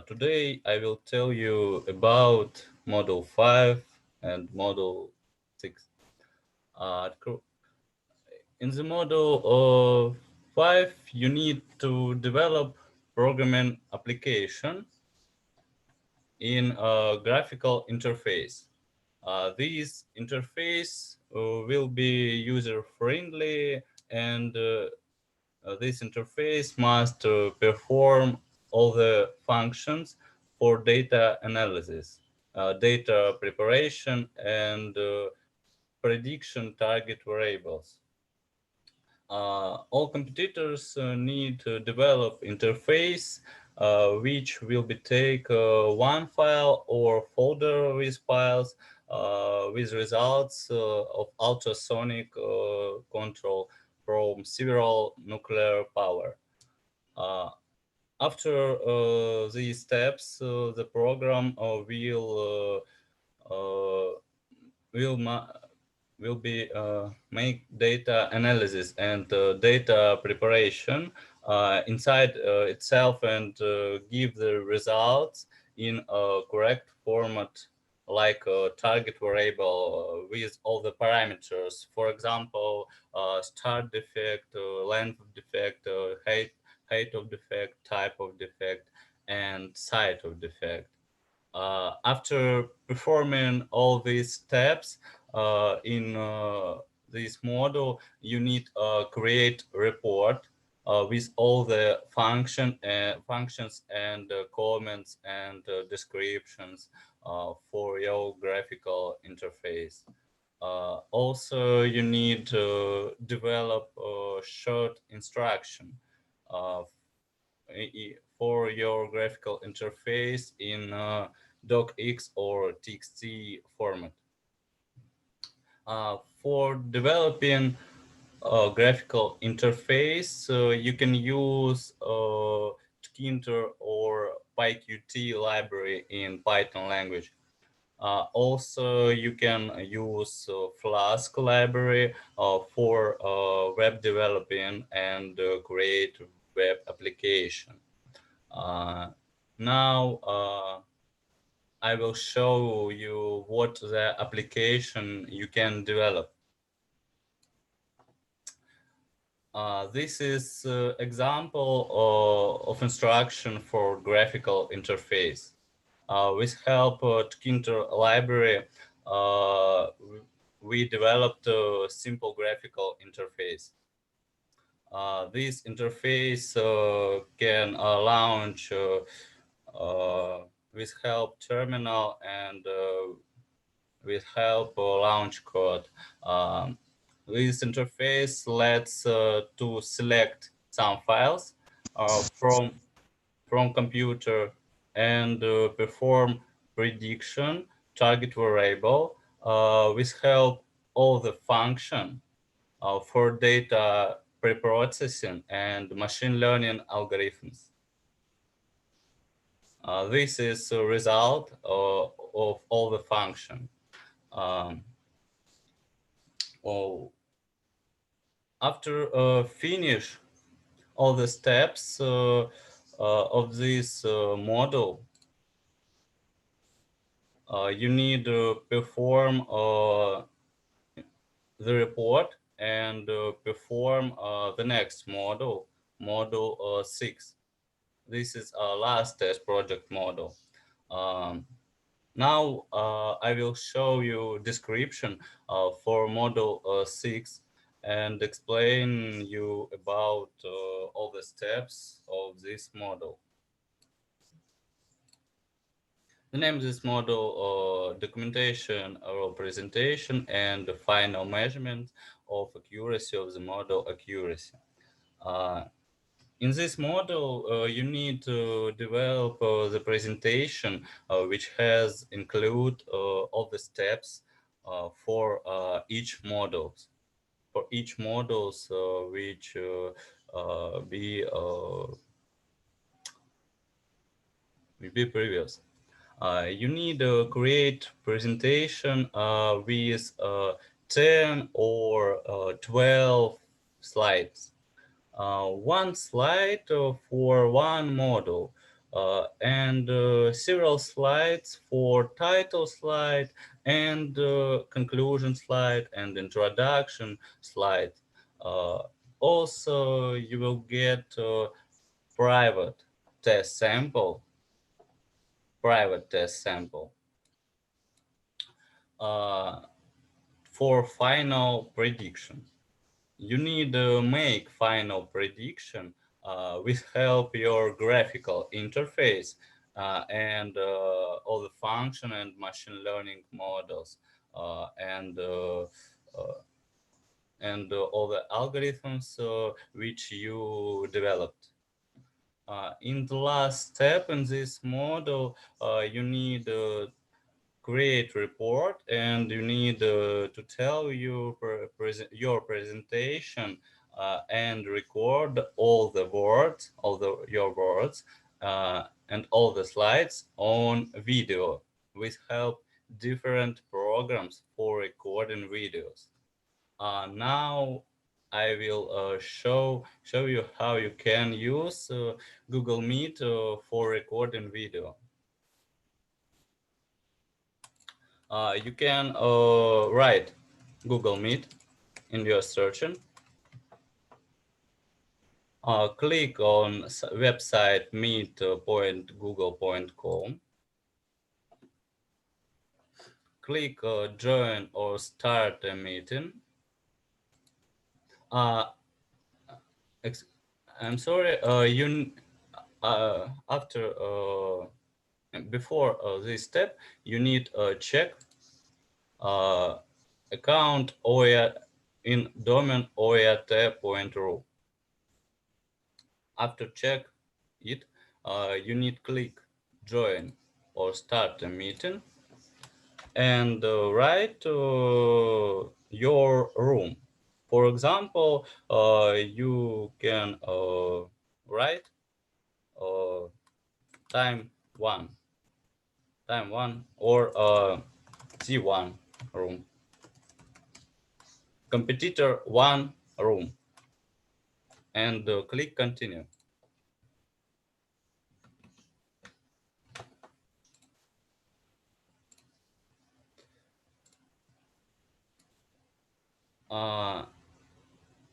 Today I will tell you about Model 5 and Model 6. In the Model 5, you need to develop programming application in a graphical interface. This interface will be user-friendly and this interface must perform all the functions for data analysis, data preparation, and prediction target variables. All competitors need to develop interface which will be take one file or folder with files with results of ultrasonic control from several nuclear power. Uh, After these steps, the program will ma- will be make data analysis and data preparation inside itself and give the results in a correct format like a target variable with all the parameters. For example, start defect, length of defect, height of defect, type of defect, and site of defect. After performing all these steps in this model, you need create report with all the functions and comments and descriptions for your graphical interface. Also, you need to develop a short instruction uh, for your graphical interface in docx or txt format. For developing a graphical interface, you can use Tkinter or PyQt library in Python language. Also, you can use Flask library for web developing and create web application. Uh, Now I will show you what the application you can develop. This is example of instruction for graphical interface. With help of Tkinter library, uh, we developed a simple graphical interface. This interface can launch with help terminal and with help launch code. Um, this interface lets to select some files from computer and perform prediction target variable with help all the function for data preprocessing and machine learning algorithms. This is a result of all the function. Um, oh, After finish all the steps of this model, you need to perform the report and perform the next model, model 6. This is our last test project model. Um, Now I will show you description for model 6 and explain you about all the steps of this model. The name of this model, documentation or presentation, and the final measurement of accuracy of the model accuracy. Uh, In this model, you need to develop the presentation, which has include all the steps for each models. For each models which will be previous. You need to create presentation with 10 or 12 slides. One slide for one model. and several slides for title slide and conclusion slide and introduction slide. Uh, Also, you will get private test sample, private test sample uh, for final prediction. You need to make final prediction with help your graphical interface and all the function and machine learning models uh, and uh, uh, and all the algorithms which you developed. In the last step in this model, you need create report and you need to tell your presentation and record all the words, your words and all the slides on video with help different programs for recording videos. Now I will show you how you can use Google Meet for recording video. You can write Google Meet in your searching. Click on website meet.google.com. Click join or start a meeting. Uh, ex- I'm sorry. After before this step, you need check uh, account OEA in domain oet.ru. After check it, you need click join or start a meeting and write your room. For example, you can write uh, time one, time one, or C1 room, competitor one room, and click continue. Uh,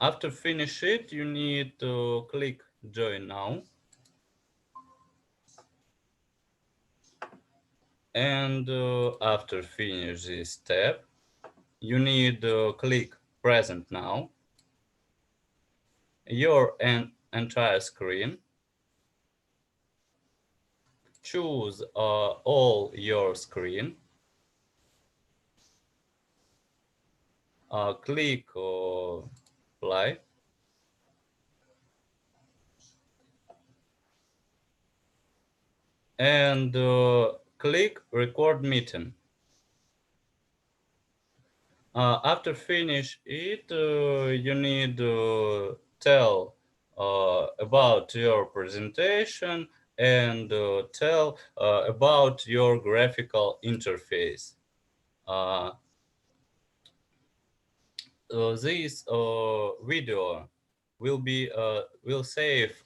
After finish it, you need to click join now. And after finish this step, you need to click present now. Your entire screen. Choose all your screen. Click apply. And click record meeting. After finish it, you need to tell about your presentation and tell about your graphical interface. Uh, this video will save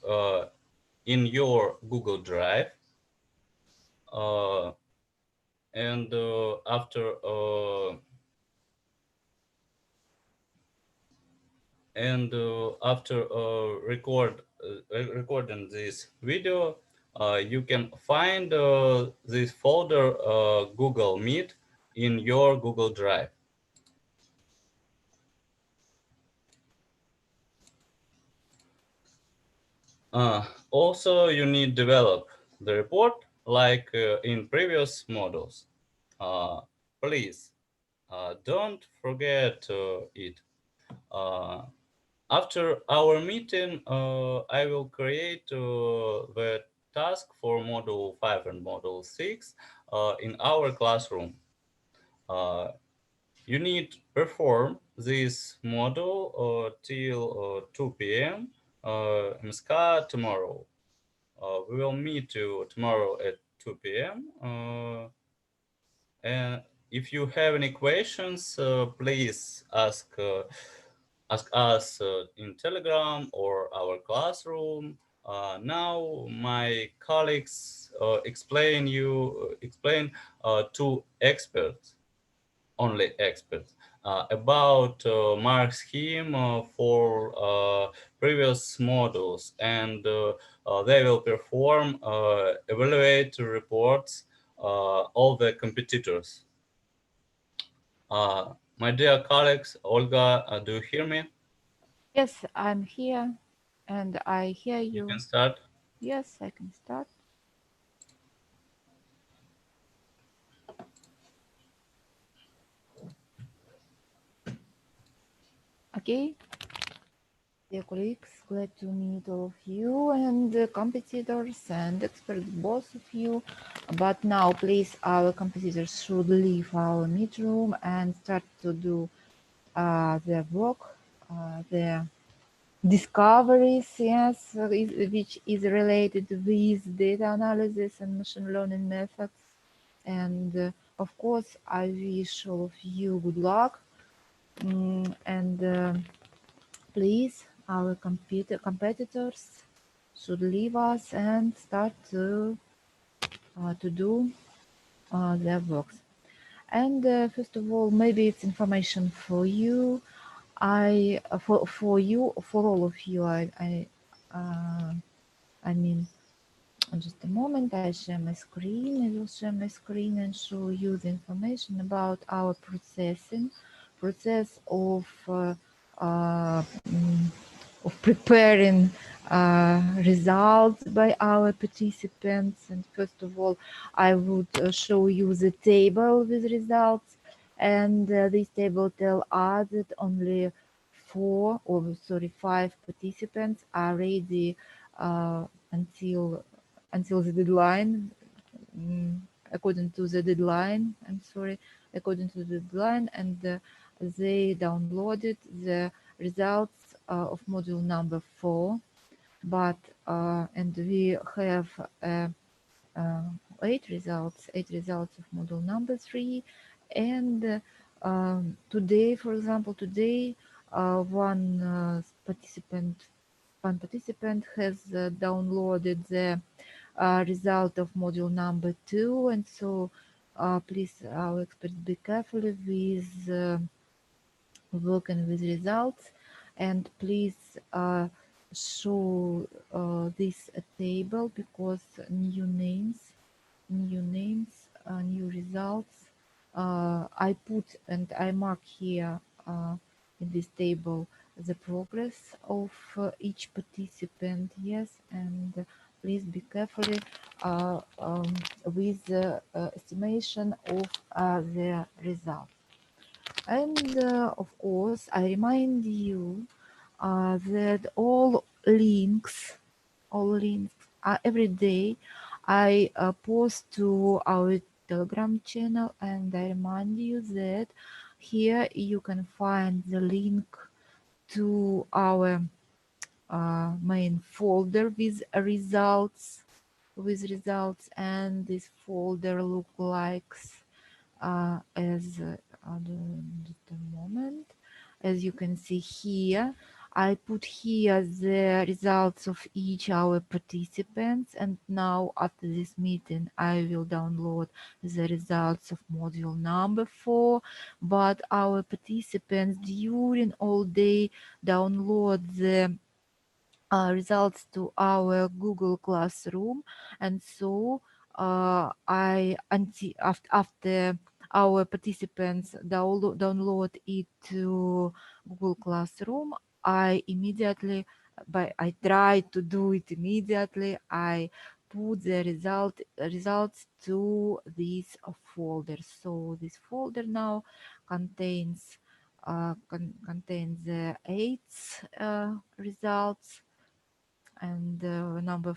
in your Google Drive, uh, and after recording this video, you can find this folder Google Meet in your Google Drive. Also, you need develop the report like in previous models. Uh, Please don't forget it. Uh, After our meeting, I will create the task for Module 5 and Module 6 in our classroom. Uh, you need to perform this module till 2 p.m. MSK tomorrow. We will meet you tomorrow at 2 p.m. And if you have any questions, please ask us in Telegram or our classroom. Now my colleagues explain to experts, only experts, about mark scheme for previous models, and they will perform evaluate reports all the competitors. My dear colleagues, Olga, do you hear me? Yes, I'm here and I hear You can you. start. Yes, I can start. Okay, dear colleagues, glad to meet all of you and competitors and experts, both of you. But now, please, our competitors should leave our meet room and start to do their work, their discoveries, yes, which is related with data analysis and machine learning methods. And of course, I wish all of you good luck. And please, our competitors should leave us and start to do their works. And first of all, maybe it's information for you. For you, for all of you, uh, I mean, just a moment. I share my screen. I will share my screen and show you the information about our process uh, mm, of preparing results by our participants. And first of all, I would show you the table with results. And this table tell us that only five participants are ready until the deadline. According to the deadline, according to the deadline, and they downloaded the results of module number 4. But and we have uh, eight results of module number 3. And today, for example, one participant has downloaded the result of module number 2. And so please, our experts, be careful with working with results. And please show this table, because new results, I put and I mark here in this table the progress of each participant. Yes, and please be carefully with the estimation of the result. And of course, I remind you that all links every day I post to our Telegram channel, and I remind you that here you can find the link to our main folder with results, and this folder look likes as just a moment. As you can see here, I put here the results of each our participants, and now after this meeting I will download the results of module number 4. But our participants during all day download the results to our Google Classroom. And so after our participants download it to Google Classroom, I try to do it immediately. I put the results to this folder. So this folder now contains the eight results, and number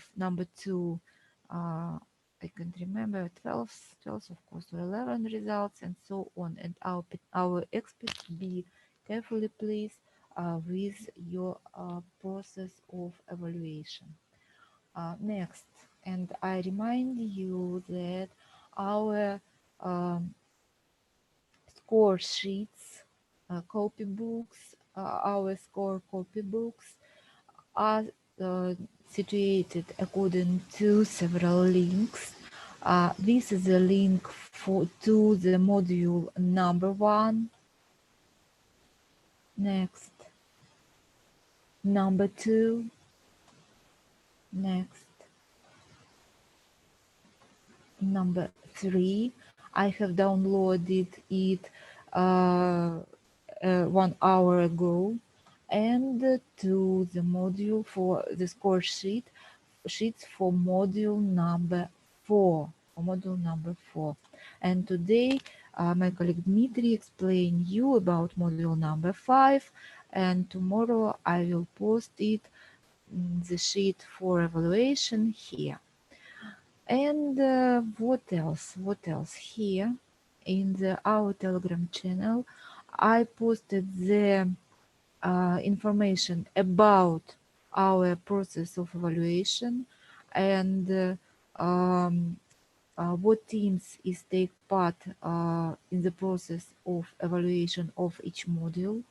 2, I can't remember, 12 of course, or 11 results, and so on. And our experts, be carefully please with your process of evaluation. Next, and I remind you that our um, score sheets, copybooks, our score copybooks are situated according to several links. This is a link to the module number 1. Next, number 2. Next, number 3. I have downloaded it 1 hour ago, and to the module for the score sheets for module number 4. And today my colleague Dmitry explained you about module number 5, and tomorrow I will post it, the sheet for evaluation here. And what else? What else? Here in our Telegram channel, I posted the information about our process of evaluation, and what teams is take part in the process of evaluation of each module,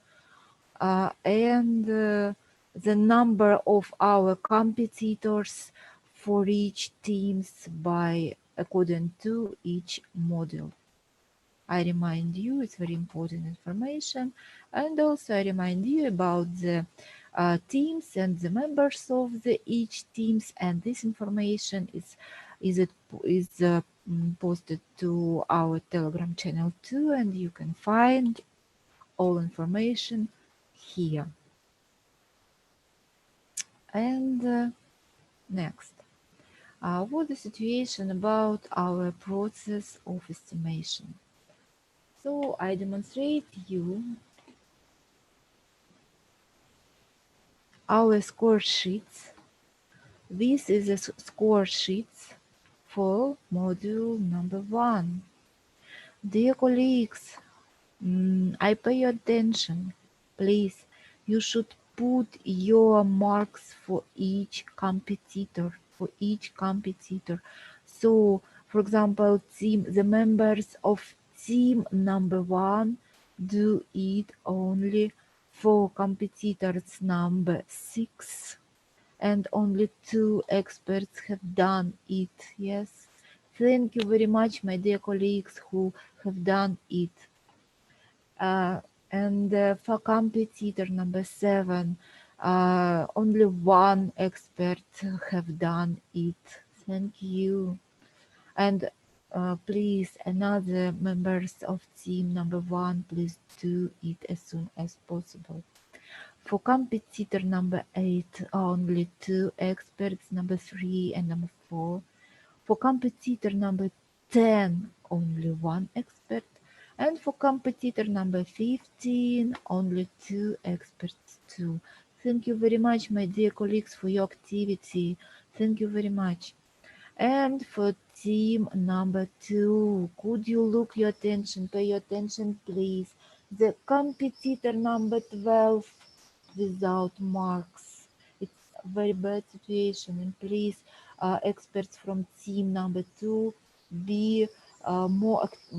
and the number of our competitors for each teams by according to each module. I remind you, it's very important information, and also I remind you about the teams and the members of the each teams, and this information is posted to our Telegram channel too, and you can find all information here. And next, what the situation about our process of estimation? So I demonstrate you our score sheets. This is a score sheets for module number 1. Dear colleagues, I pay your attention. Please, you should put your marks for each competitor. So, for example, the members of team number 1 do it only for competitors number 6, and only 2 experts have done it. Yes. Thank you very much, my dear colleagues who have done it. And for competitor number 7, only 1 expert have done it. Thank you. And please, another members of team number 1, please do it as soon as possible. For competitor number 8, only 2 experts, number 3 and number 4. For competitor number 10, only 1 expert. And for competitor number 15, only 2 experts too. Thank you very much, my dear colleagues, for your activity. Thank you very much. And for team number 2, could you look your attention, pay your attention, please. The competitor number 12 without marks. It's a very bad situation, and please, experts from team number 2, be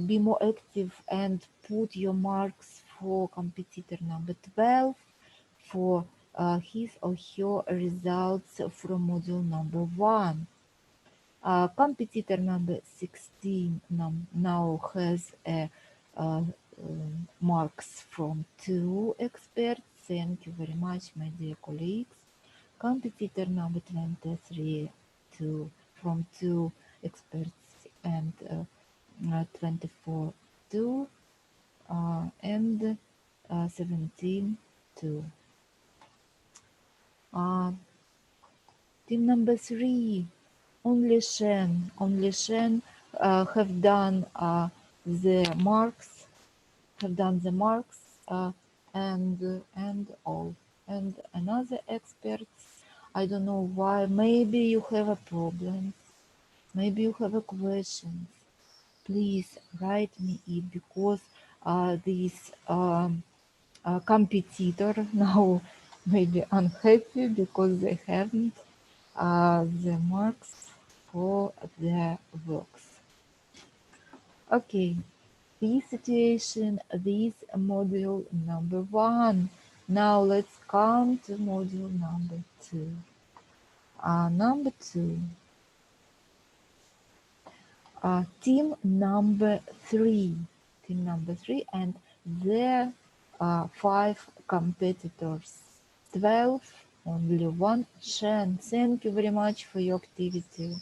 be more active and put your marks for competitor number 12 for his or her results from module number 1. Competitor number 16 now has uh, marks from 2 experts. Thank you very much, my dear colleagues. Competitor number 23 from 2 experts, and 24 2, and 17 2. Team number 3, only Shen have done the marks, and all. And another experts, I don't know why. Maybe you have a problem. Maybe you have a question. Please write me it, because this competitor now maybe unhappy because they haven't the marks for their works. Okay, this situation, this module number 1. Now let's come to module number 2. Number 2. Team number 3. Team number 3 and their 5 competitors. 12, only one. Shen, thank you very much for your activity.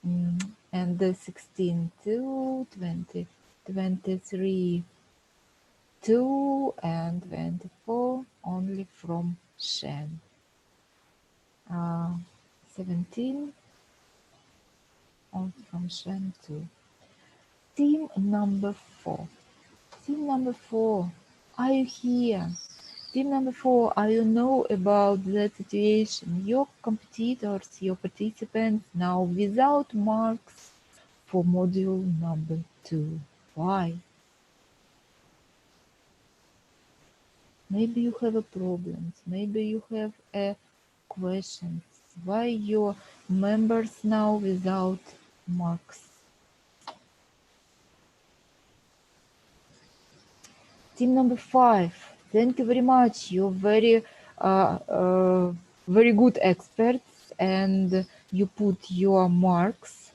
And the 16, 2, 20, 23, 2, and 24, only from Shen. 17, only from Shen too. Team number 4. Team number 4, are you here? Team number 4, are you know about the situation? Your competitors, your participants now without marks for module number 2. Why? Maybe you have a problems. Maybe you have a questions. Why your members now without marks? Team number 5. Thank you very much. You're very good experts, and you put your marks.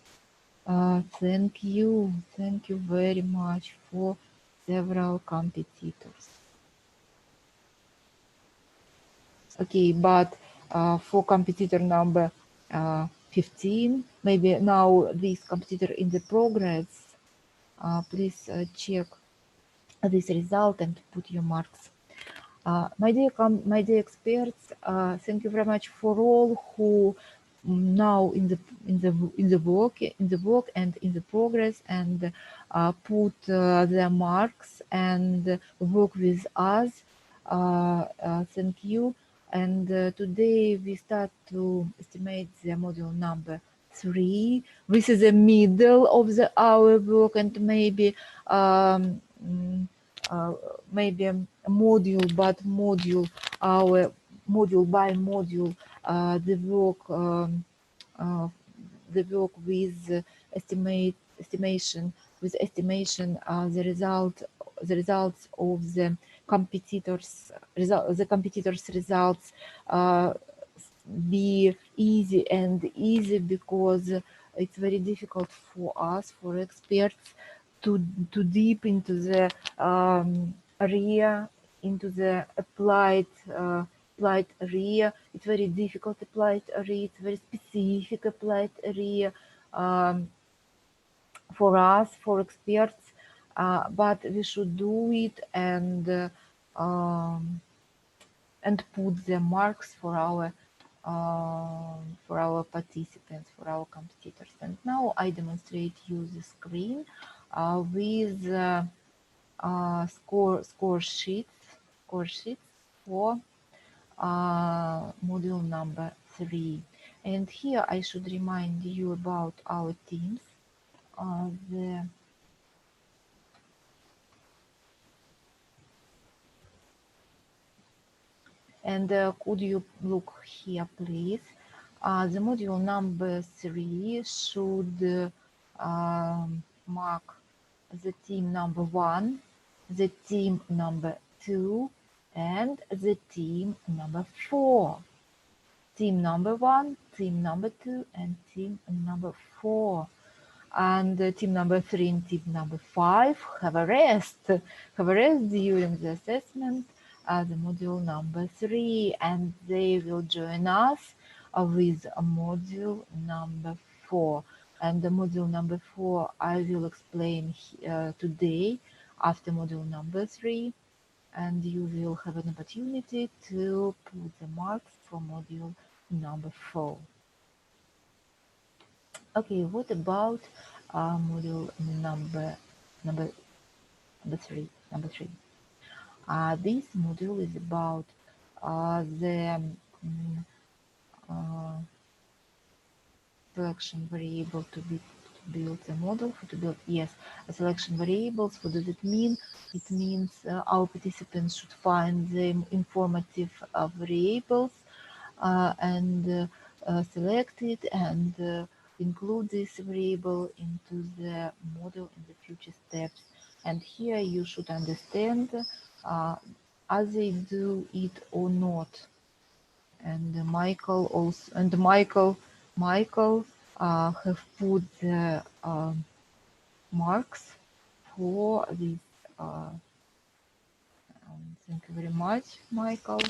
Thank you very much for several competitors. Okay, but for competitor number 15, maybe now this competitor in the progress, please check this result and put your marks. My dear experts, thank you very much for all who now in the work and in the progress and put their marks and work with us. Thank you. And today we start to estimate the module number 3. This is the middle of our work, and maybe maybe a module, but our module by module, the work with estimation the results of the competitors results be easy because it's very difficult for us, for experts, to deep into the area, into the applied area. It's very difficult applied area. It's very specific applied area for us, for experts. But we should do it and put the marks for our participants, for our competitors. And now I demonstrate you the screen with score sheets for module number 3. And here I should remind you about our teams. Could you look here, please? The module number 3 should mark the team number 1, the team number 2, and the team number 4. Team number 1, team number 2, and team number 4. And team number 3 and team number 5 have a rest during the assessment the module number 3, and they will join us with module number 4. And the module number 4 I will explain today after module number 3, and you will have an opportunity to put the marks for module number 4. Okay, what about module number 3? This module is about the selection variable to build a model, selection variables. What does it mean? It means our participants should find the informative variables and select it and include this variable into the model in the future steps. And here you should understand are they do it or not. and Michael also, and Michael have put the marks for this. Thank you very much, Michael.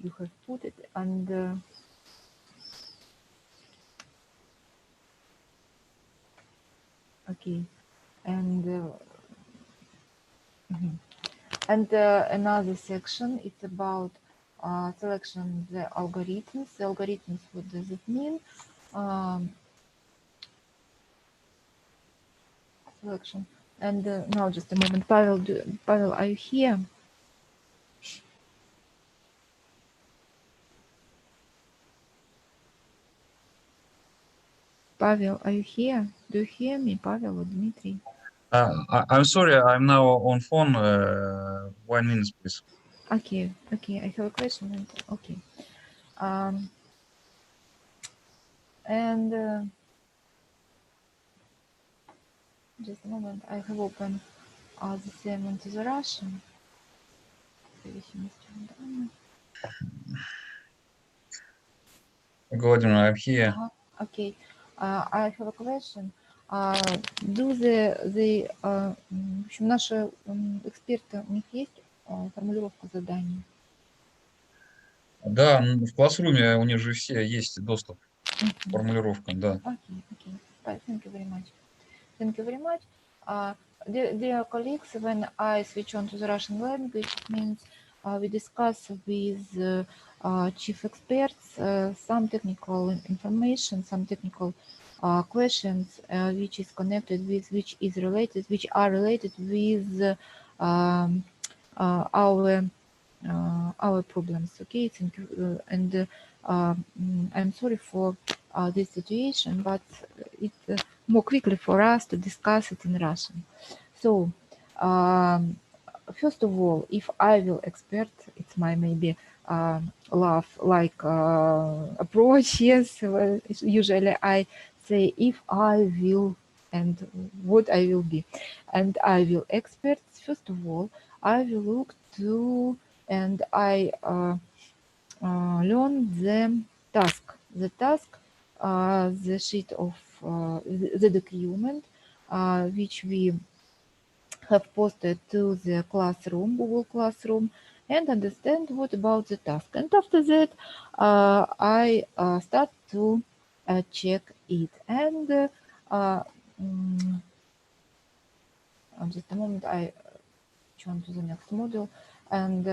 You have put it, and okay, and mhm. And another section, it's about selection the algorithms. The algorithms, what does it mean? Um, Selection. And now, just a moment, Pavel. Pavel, are you here? Pavel, are you here? Do you hear me, Pavel or Dmitry? I'm sorry, I'm now on phone. 1 minute, please. Okay, okay. I have a question. Okay. Um, and just a moment. I have opened the same into the Russian. Vladimir, I'm here. Okay. I have a question. Do the в общем, наши эксперты, у них есть формулировка заданий? Да, в классруме у них же все есть доступ к формулировкам, да. Okay, okay. Thank you very much. Thank you very much. Dear colleagues, when I switch on to the Russian language, it means we discuss with chief experts some technical information, some technical questions which is connected with, which are related with our problems. Okay, thank you. And I'm sorry for this situation, but it's more quickly for us to discuss it in Russian. So, first of all, if I will expert, it's my maybe love like approach. Yes, usually I say if I will and what I will be, and I will expert. First of all, I will look to and I learn the task. The sheet of the document which we have posted to the classroom, Google Classroom, and understand what about the task. And after that, I start to check it. And just a moment, I turn to the next module. And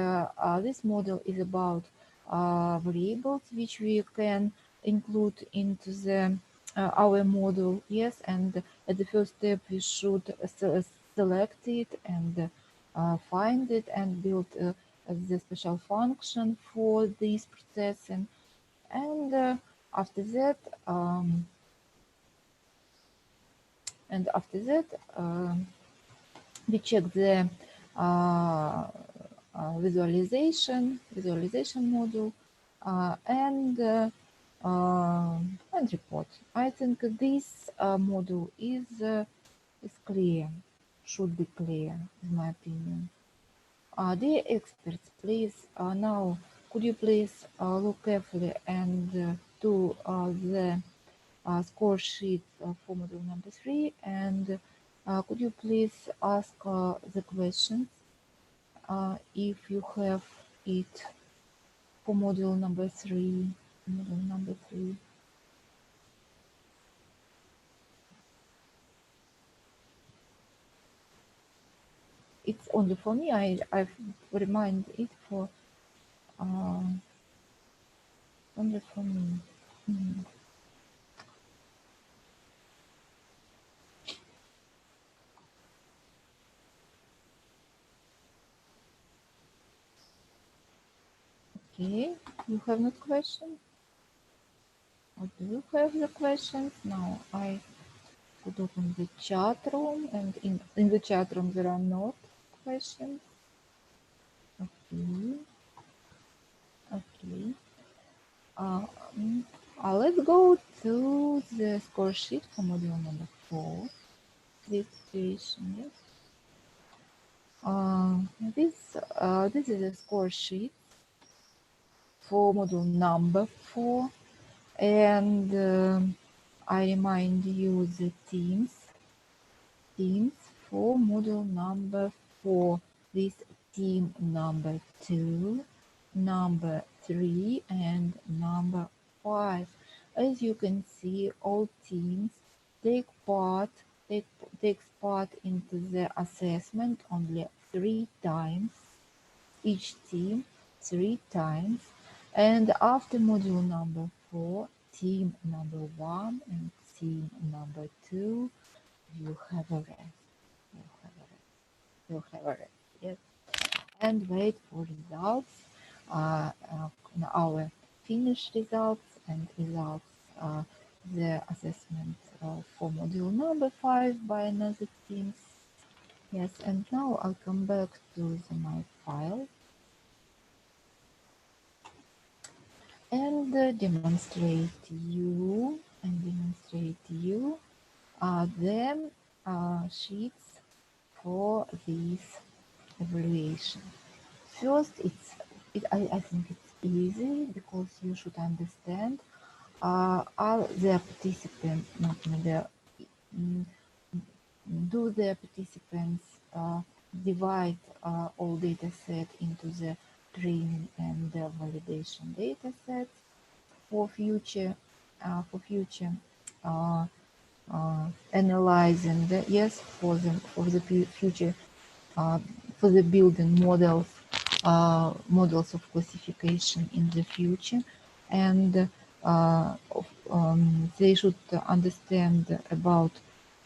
this model is about variables which we can include into the our model. Yes, and at the first step we should select it and find it and build the special function for this processing. And after that, um, we check the uh, visualization module and report. I think this module is clear, should be clear, in my opinion. Dear experts, please now could you please look carefully and to the score sheet for module number 3, and could you please ask the questions if you have it for module number 3. Module number 3. It's only for me. I remind it for only for me. Mhm. Okay, you have no question? Or do you have the questions? Now I could open the chat room, and in the chat room there are not questions. Okay, okay. Let's go to the score sheet for module number 4. This situation, yes. This is a score sheet for module number 4, and I remind you the teams for module number 4. This team number 2, number 3, and number 5. As you can see, all teams take part take, takes part into the assessment only 3 times, each team 3 times, and after module number 4, team number 1 and team number 2, you have a rest. You have a rest. You have a rest. Yes, and wait for results. Our finished results and results. The assessment for module number 5 by another teams. Yes, and now I'll come back to my file and demonstrate you the sheets for this evaluation. First, I think it's easy because you should understand are the participants, not the, mm, do the participants divide all data set into the training and the validation data sets for future uh, analyzing the, yes, for the future uh, for the building models of classification in the future, and they should understand about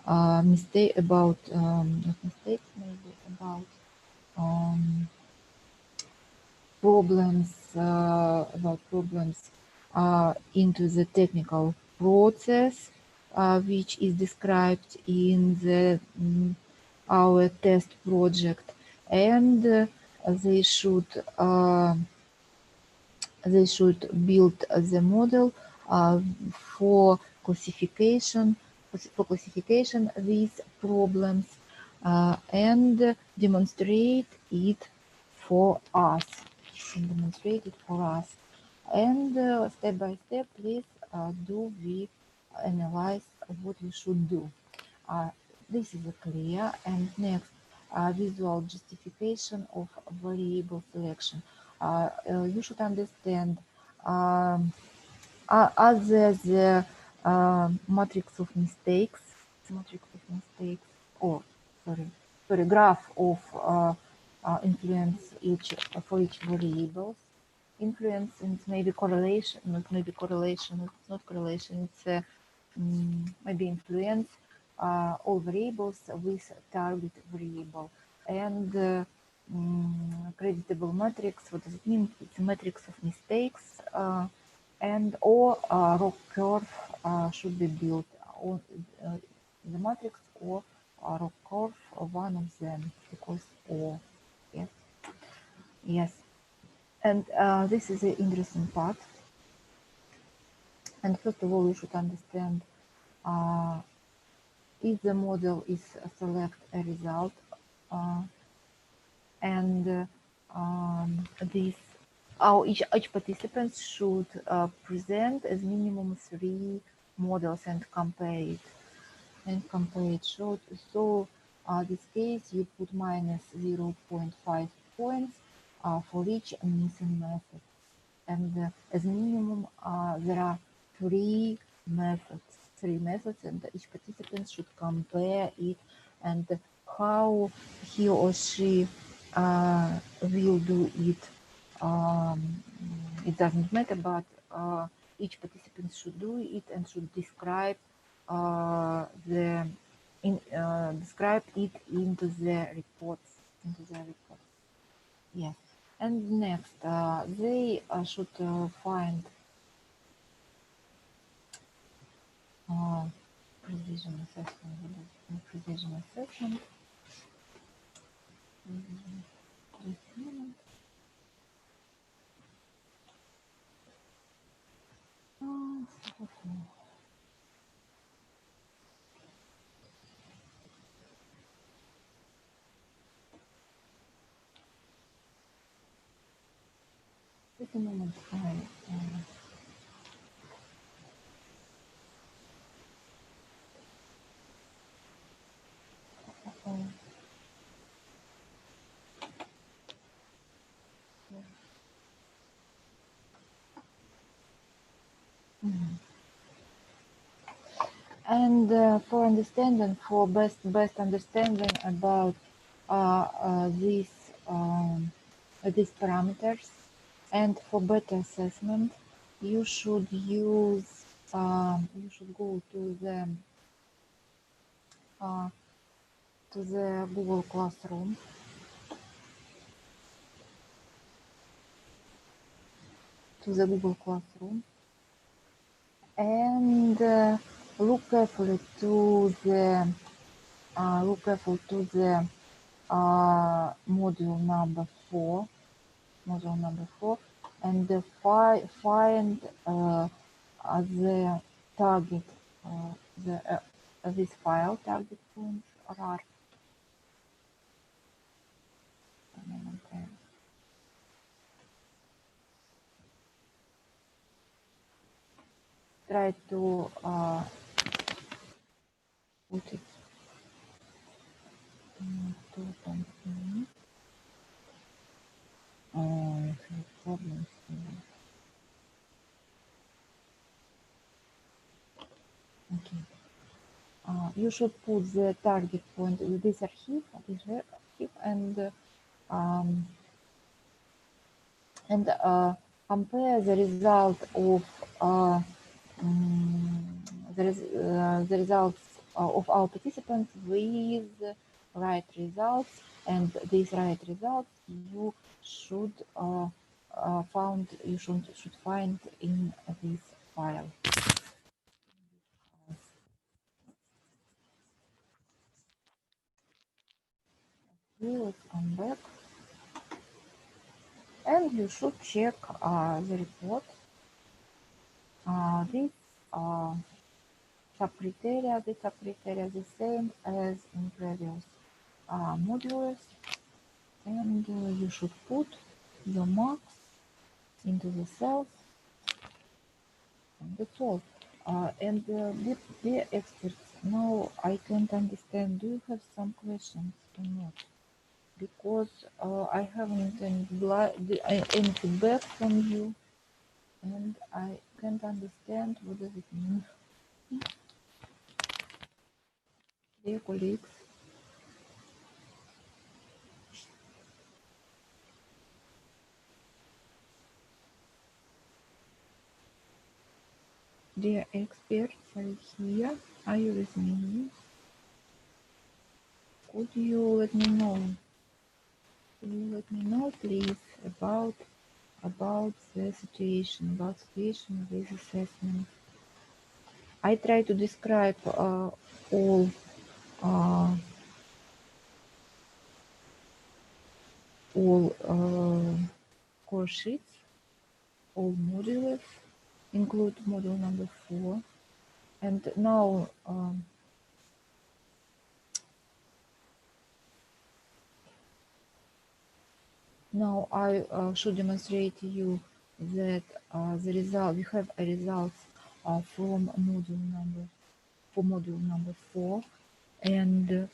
not mistakes, maybe um, about problems into the technical process, which is described in the our test project, and they should uh, they should build the model uh, for classification these problems and demonstrate it for us and step by step, please do we analyze what we should do. uh, this is clear. And next, visual justification of variable selection. You should understand other the matrix of mistakes, or graph of influence each for each variables. Influence and maybe correlation, it's not correlation, it's maybe influence all variables with target variable. And creditable matrix, what does it mean? It's a matrix of mistakes, and or ROC curve should be built on the matrix or ROC curve, or one of them, because or yes, yes. And this is the interesting part. And first of all, you should understand uh, if the model is select a result, uh, and this each participant should present as minimum 3 models and compare it. So this case you put minus 0.5 points for each missing method, and as minimum there are three methods, and each participant should compare it, and how he or she will do it. It doesn't matter, but each participant should do it and should describe describe it into the reports. Yes. And next, they should find uh, precision assessment. Precision assessment. Just a moment. a moment. Oh, yeah. Mhm. And for understanding, for best understanding about these these parameters, and for better assessment, you should use you should go uh, to the Google Classroom, and look carefully to the module number 4, and find the target, the this file target points are. Try to put it to something. Oh, I have problems here. Okay. You should put the target point with this archive, um, and compare the result of the results of our participants with right results, and these right results you should should find in this file. Okay, let's come back, and you should check the report. This sub-criteria, the same as in previous modules, and you should put your marks into the cells, and that's all. And dear experts, now I can't understand. Do you have some questions or not? Because I haven't any feedback from you, and I can't understand what does it mean. Dear colleagues, dear experts are here. Are you with me? Could you let me know? Could you let me know, please, about the situation, with assessment? I try to describe all uh, core sheets, all modules, include module number 4, and now I should demonstrate to you that the result, we have a results from module number 4, and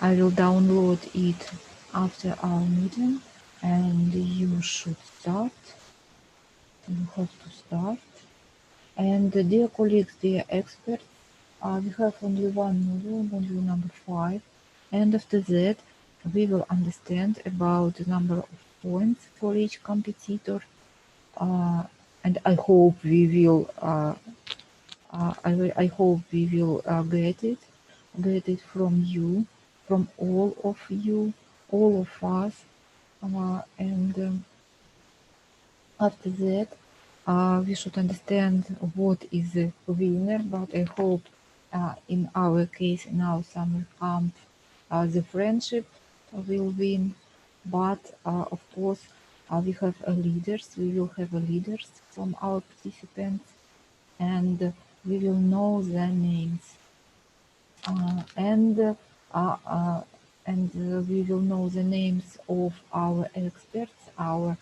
I will download it after our meeting, and you should start. You have to start. And dear colleagues, dear experts, we have only one module number 5, and after that we will understand about the number of points for each competitor, and I hope we will I hope we will get it from you, from all of you, all of us, and after that we should understand what is the winner. But I hope in our case, in our summer camp, the friendship will win. But of course, we have leaders. We will have leaders from our participants, and we will know their names, and we will know the names of our experts, our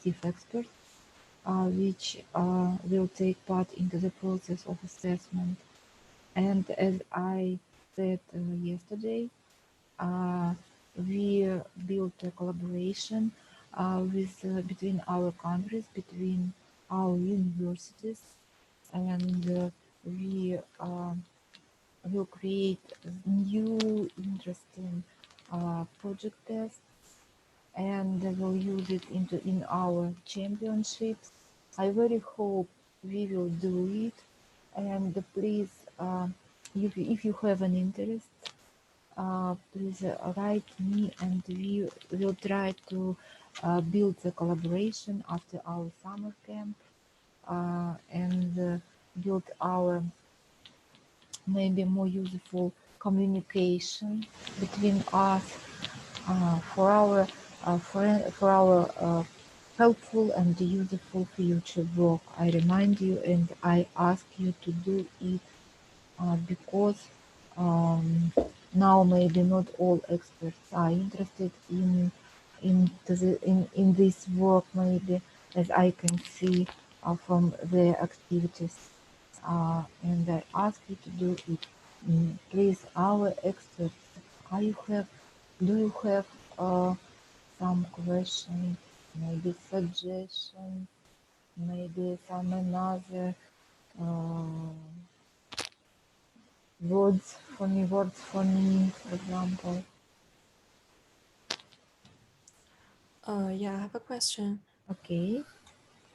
chief experts, which will take part into the process of assessment. And as I said yesterday, uh, we built a collaboration with between our countries, between our universities, and we will create new interesting project tests, and will use it in our championships. I very hope we will do it, and please, if you have an interest, please write me, and we will try to build a collaboration after our summer camp, and build our maybe more useful communication between us for our helpful and useful future work. I remind you and I ask you to do it because now maybe not all experts are interested in this work, maybe, as I can see from their activities, and I ask you to do it. Please, our experts, are you have do you have some questions, maybe suggestions, maybe some another uh, words for me, for example? Yeah, I have a question. Okay.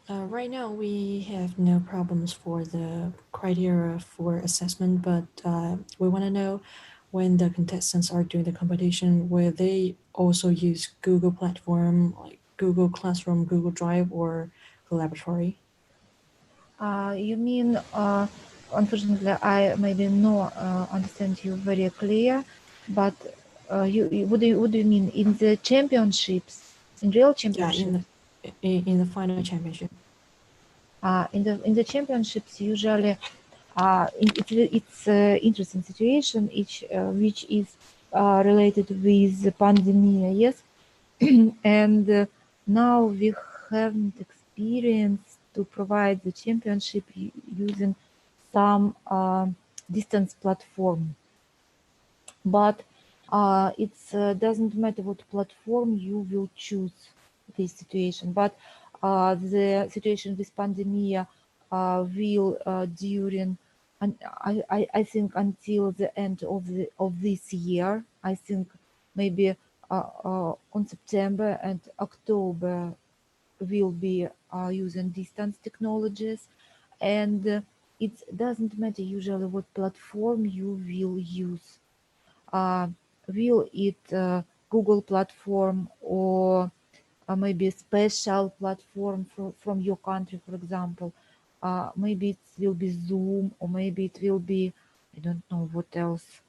Right now, we have no problems for the criteria for assessment, but we want to know when the contestants are doing the competition, will they also use Google platform like Google Classroom, Google Drive, or Collaboratory? You mean, unfortunately, I maybe no understand you very clear, but what do you mean in the championships, in real Yeah, championships? in the final championship. In the championships, usually, it's interesting situation, which is related with the pandemic, yes, and now we haven't experienced to provide the championship using some distance platform, but it doesn't matter what platform you will choose this situation. But the situation with pandemic will during, and I think until the end of this year. I think maybe on September and October will be using distance technologies, and it doesn't matter usually what platform you will use. uh, will it Google platform, or maybe a special platform from your country, for example. Maybe it will be Zoom, or maybe it will be, I don't know what else.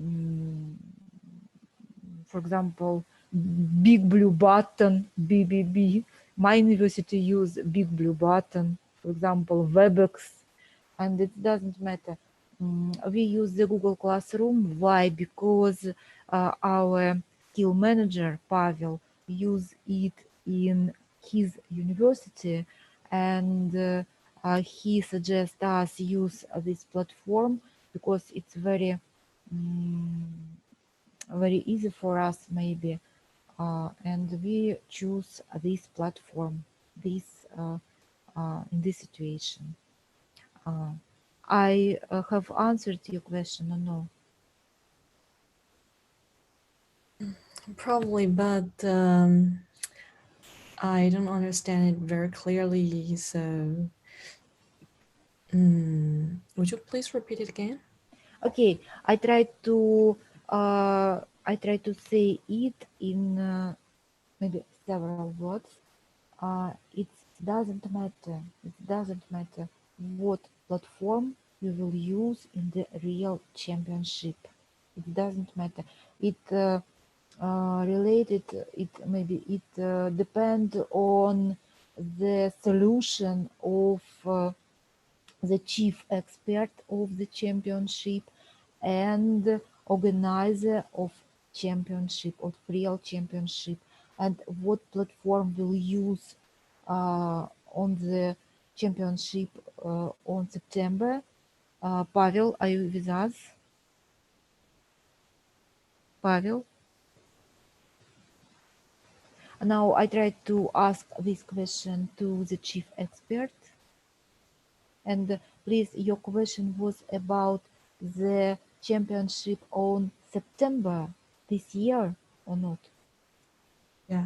Mm, for example, Big Blue Button, BBB. My university use Big Blue Button, for example, WebEx, and it doesn't matter. We use the Google Classroom. Why? Because our skill manager, Pavel, use it in his university, and he suggests us use this platform because it's very easy for us, maybe, and we choose this platform, this in this situation. uh, I have answered your question or no? Probably, but I don't understand it very clearly. So, would you please repeat it again? Okay, I try to say it in maybe several words. It doesn't matter. It doesn't matter what platform you will use in the real championship. It doesn't matter. It related. It maybe it depend on the solution of the chief expert of the championship and organizer of championship, of real championship, and what platform will use on the championship on September. Pavel, are you with us? Pavel? Now I try to ask this question to the chief expert. And please, your question was about the championship on September this year or not? Yeah.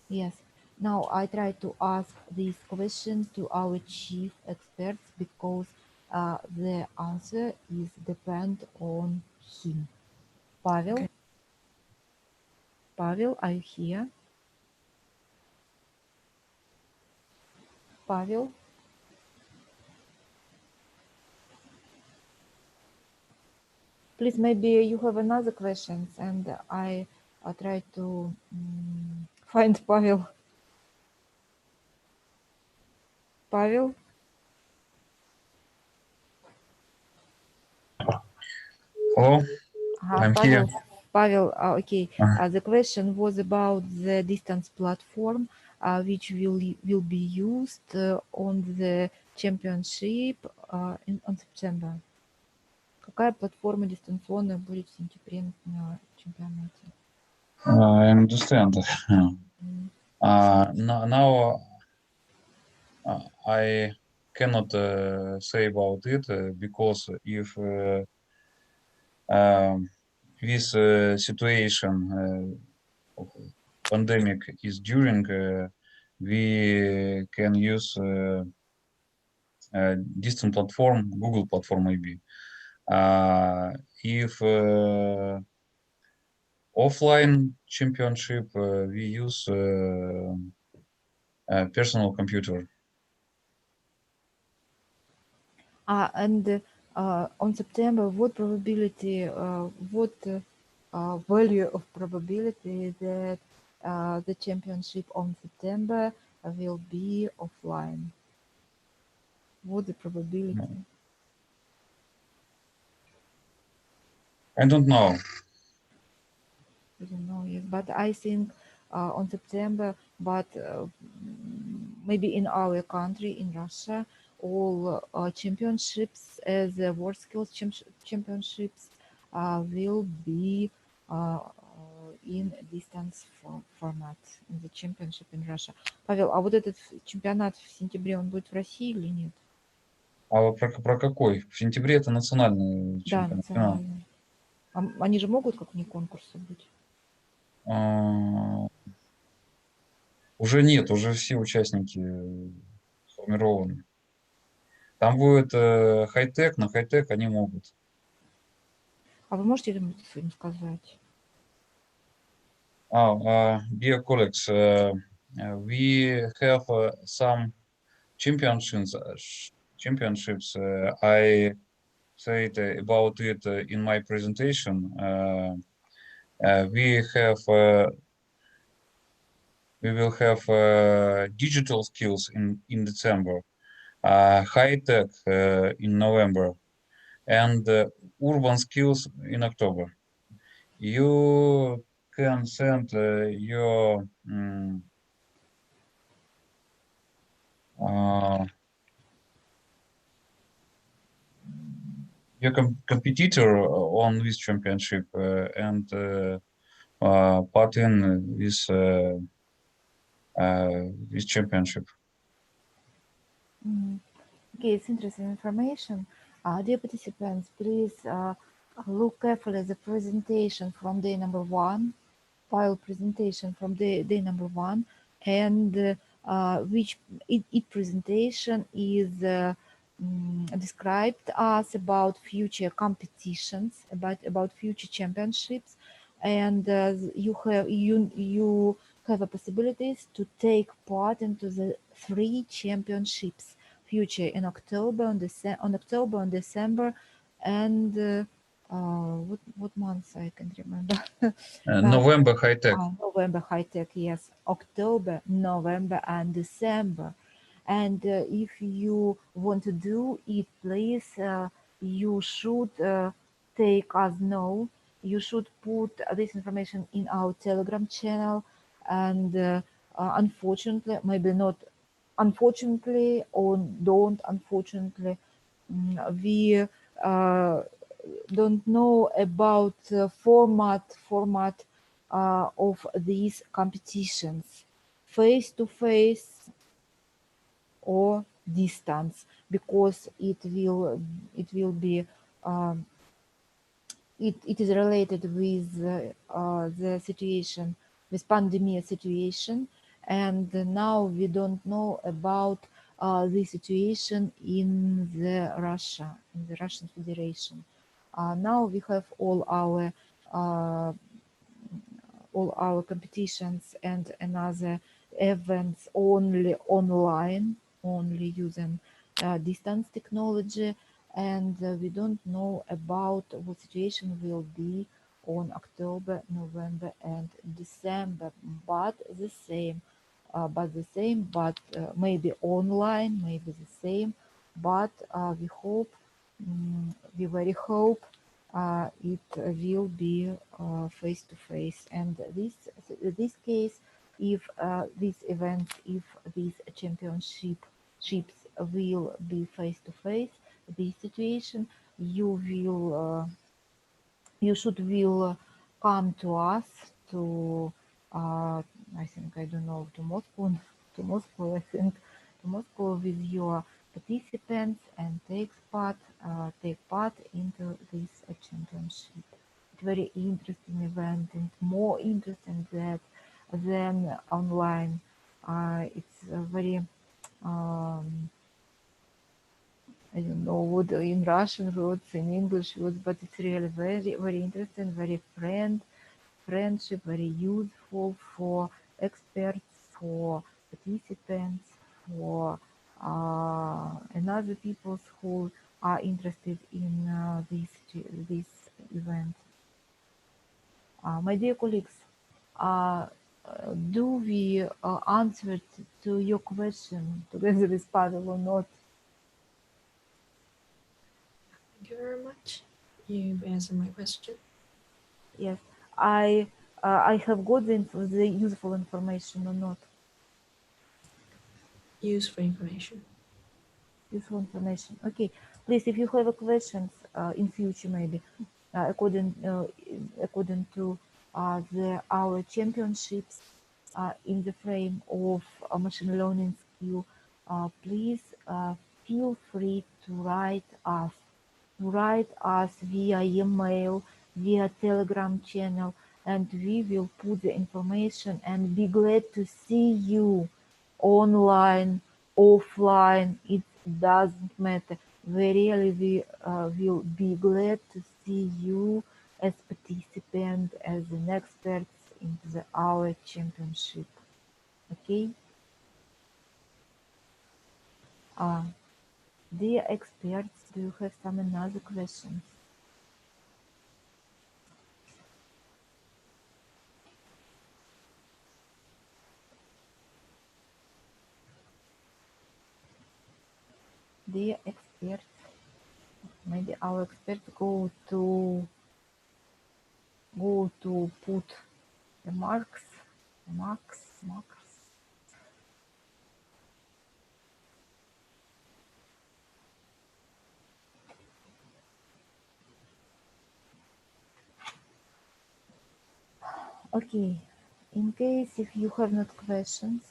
Yes. Now I try to ask this question to our chief experts because the answer is depend on him. Pavel, Okay. Pavel, are you here? Pavel? Please, maybe you have another questions, and I try to find Pavel. Pavel? Hello, I'm here. Pavel, okay. Uh, The question was about the distance platform, which will be used on the championship on September. Какая платформа дистанционная будет в сентябре на чемпионате? I understand. Now I cannot say about it because if this situation of pandemic is during, we can use distant platform, Google platform maybe. If offline championship, we use personal computer. And on September, what probability, what value of probability that the championship on September will be offline? What the probability? I don't know. I don't know yet, but I think on September, but maybe in our country, in Russia, all championships as world skills championships will be in distance format in the championship in Russia. Павел, а вот этот чемпионат в сентябре, он будет в России или нет? А вы про какой? В сентябре это национальный Да, чемпионат. национальный. Они же могут как вне конкурса быть? Уже нет, уже все участники сформированы. Там будет хай-тек, на хай-тек они могут. А вы можете им сказать? Dear colleagues, we have some championships. I said about it in my presentation. We will have digital skills in December, high tech in November, and urban skills in October. You can send your competitor on this championship and part in this championship. Okay, it's interesting information. Dear participants, please look carefully at the presentation from day number 1, file presentation from day number 1, and which presentation is described us about future competitions, about future championships, and you have a possibilities to take part into the 3 championships future in October and December, and what months I can remember. November high tech. November high tech, yes. October, November, and December. And if you want to do it, please, you should take us know. You should put this information in our Telegram channel, and unfortunately, maybe not unfortunately or don't unfortunately, we don't know about the format of these competitions, face to face or distance, because it will be it is related with the situation, with pandemic situation, and now we don't know about the situation in the Russian Federation. Now we have uh, all our competitions and another events only online, only using distance technology, and we don't know about what situation will be on October, November, and December, but the same, maybe online, maybe the same, but we hope, we very hope it will be face to face. And this case, if this event, if these championships will be face to face, this situation, you should will come to us to I think, I don't know, to Moscow, I think, to Moscow with your participants and take part into this championship. It's very interesting event and more interesting than online. It's very I don't know what in Russian words, in English words, but it's really very interesting, very friendship, very useful for experts, for participants, for another people who are interested in this event. My dear colleagues, uh, do we answer to your question together with Pavel or not? Thank you very much. You've answered my question. Yes, I have got the useful information or not. Useful information. Useful information. Okay, please, if you have a questions in future, maybe according to our championships in the frame of machine learning skill, please feel free to write us via email, via Telegram channel, and we will put the information and be glad to see you online, offline. It doesn't matter. We really will be glad to see you as participant, as an experts in our championship. Okay. Uh, Dear experts, do you have some another questions? Dear experts, maybe our experts go to put the marks. Okay, in case if you have not questions,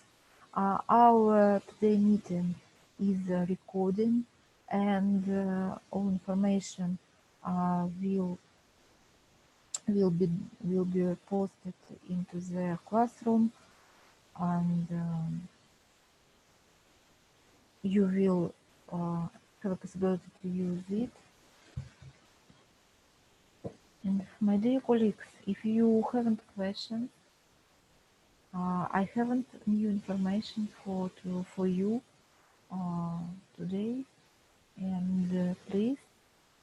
our today meeting is recording, and all information will be posted into the classroom, and you will have a possibility to use it. And my dear colleagues, if you haven't questions, I haven't new information for you today, and please,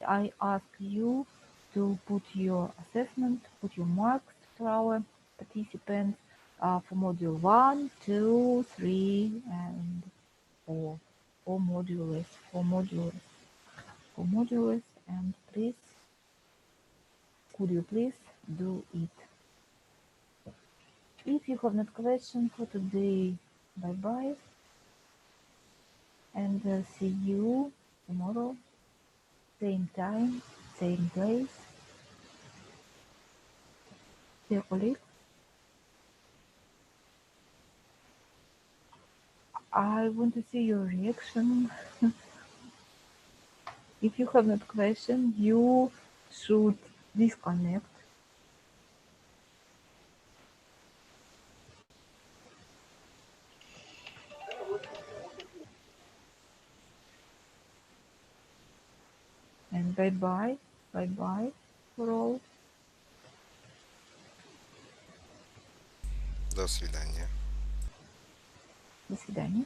I ask you to put your assessment, put your marks for our participants for module 1, 2, 3, and 4. Four modules, and please, could you please do it? If you have not question for today, bye bye. and see you tomorrow, same time, same place. Dear colleagues, I want to see your reaction. If you have not question, you should disconnect. And bye bye for all. До свидания. До свидания.